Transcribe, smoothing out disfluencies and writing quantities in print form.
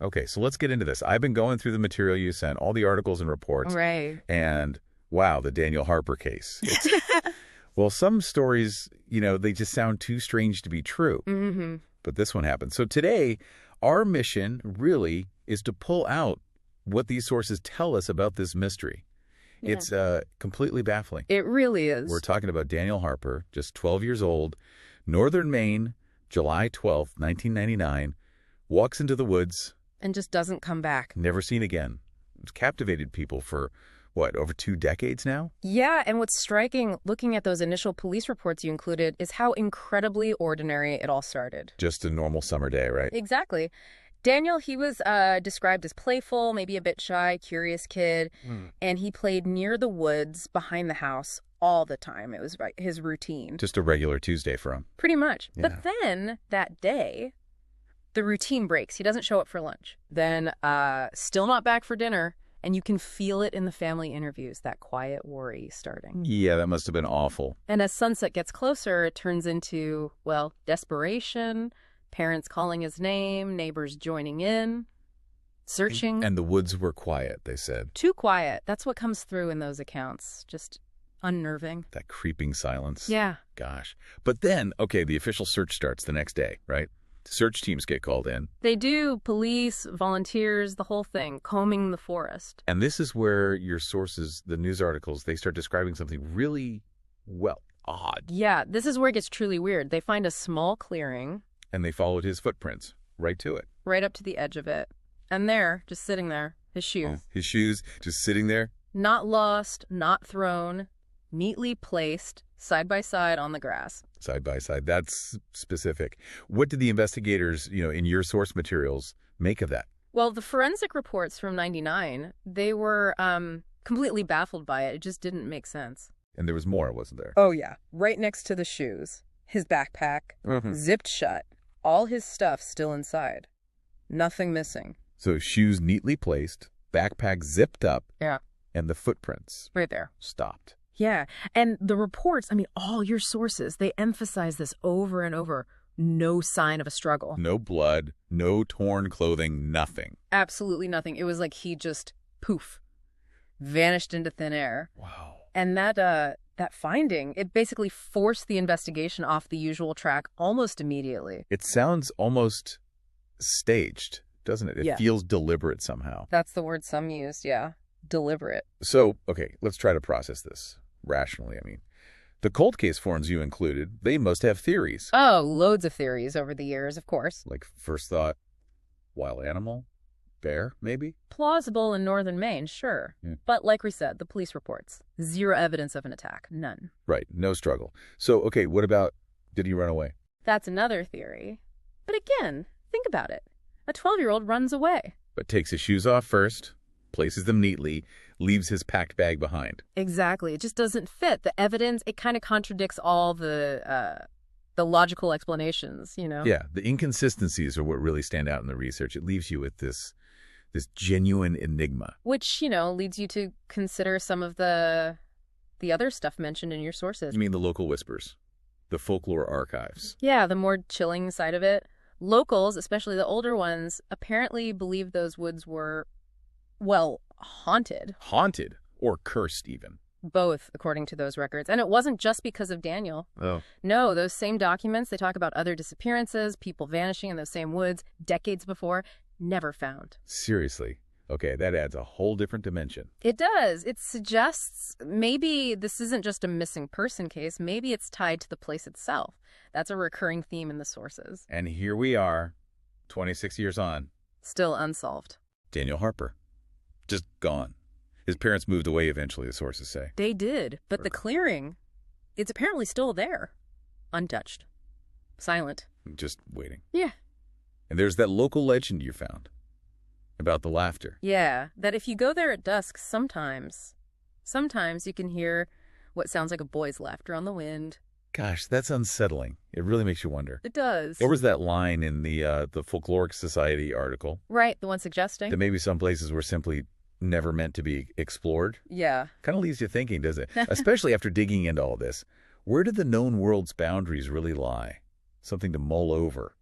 Okay, so let's get into this. I've been going through the material you sent, all the articles and reports. Right. And, wow, the Daniel Harper case. Well, some stories, they just sound too strange to be true. Mm-hmm. But this one happened. So today, our mission really is to pull out what these sources tell us about this mystery. Yeah. It's completely baffling. It really is. We're talking about Daniel Harper, just 12 years old, Northern Maine, July 12th, 1999, walks into the woods. And just doesn't come back. Never seen again. It's captivated people for, over 2 decades now? Yeah, and what's striking, looking at those initial police reports you included, is how incredibly ordinary it all started. Just a normal summer day, right? Exactly. Daniel, he was described as playful, maybe a bit shy, curious kid, and he played near the woods behind the house all the time. It was his routine. Just a regular Tuesday for him. Pretty much. Yeah. But then, that day, the routine breaks. He doesn't show up for lunch. Then, still not back for dinner. And you can feel it in the family interviews, that quiet worry starting. Yeah, that must have been awful. And as sunset gets closer, it turns into, desperation, parents calling his name, neighbors joining in, searching. And the woods were quiet, they said. Too quiet. That's what comes through in those accounts. Just unnerving. That creeping silence. Yeah. Gosh. But then, the official search starts the next day, right? Search teams get called in. They do. Police, volunteers, the whole thing, combing the forest. And this is where your sources, the news articles, they start describing something really, odd. Yeah, this is where it gets truly weird. They find a small clearing. And they followed his footprints right to it. Right up to the edge of it. And there, just sitting there, his shoes. Oh, his shoes just sitting there? Not lost, not thrown, neatly placed, side by side on the grass. Side by side. That's specific. What did the investigators, in your source materials, make of that? Well, the forensic reports from '99, they were completely baffled by it. It just didn't make sense. And there was more, wasn't there? Oh, yeah. Right next to the shoes. His backpack, zipped shut. All his stuff still inside. Nothing missing. So shoes neatly placed, backpack zipped up. Yeah. And the footprints. Right there. Stopped. Yeah. And the reports, all your sources, they emphasize this over and over. No sign of a struggle. No blood, no torn clothing, nothing. Absolutely nothing. It was like he just, poof, vanished into thin air. Wow. And that finding, it basically forced the investigation off the usual track almost immediately. It sounds almost staged, doesn't it? It feels deliberate somehow. That's the word some used, yeah. Deliberate. So, let's try to process this rationally. The cold case forms you included, they must have theories. Oh, loads of theories over the years, of course. Like first thought, wild animal? Bear, maybe? Plausible in northern Maine, sure. Yeah. But like we said, the police reports. Zero evidence of an attack. None. Right. No struggle. So, what about, did he run away? That's another theory. But again, think about it. A 12-year-old runs away. But takes his shoes off first, places them neatly, leaves his packed bag behind. Exactly. It just doesn't fit. The evidence, it kind of contradicts all the logical explanations, Yeah, the inconsistencies are what really stand out in the research. It leaves you with this genuine enigma. Which, leads you to consider some of the other stuff mentioned in your sources. You mean the local whispers, the folklore archives? Yeah, the more chilling side of it. Locals, especially the older ones, apparently believe those woods were, haunted. Haunted or cursed even. Both, according to those records. And it wasn't just because of Daniel. Oh. No, those same documents, they talk about other disappearances, people vanishing in those same woods decades before, never found. Seriously. Okay, that adds a whole different dimension. It does. It suggests maybe this isn't just a missing person case. Maybe it's tied to the place itself. That's a recurring theme in the sources. And here we are, 26 years on. Still unsolved. Daniel Harper. Just gone. His parents moved away eventually, the sources say. They did, but the clearing, it's apparently still there. Untouched. Silent. Just waiting. Yeah. And there's that local legend you found about the laughter. Yeah, that if you go there at dusk, sometimes you can hear what sounds like a boy's laughter on the wind. Gosh, that's unsettling. It really makes you wonder. It does. There was that line in the Folkloric Society article. Right, the one suggesting. That maybe some places were simply never meant to be explored. Yeah. Kind of leaves you thinking, doesn't it? Especially after digging into all this. Where do the known world's boundaries really lie? Something to mull over.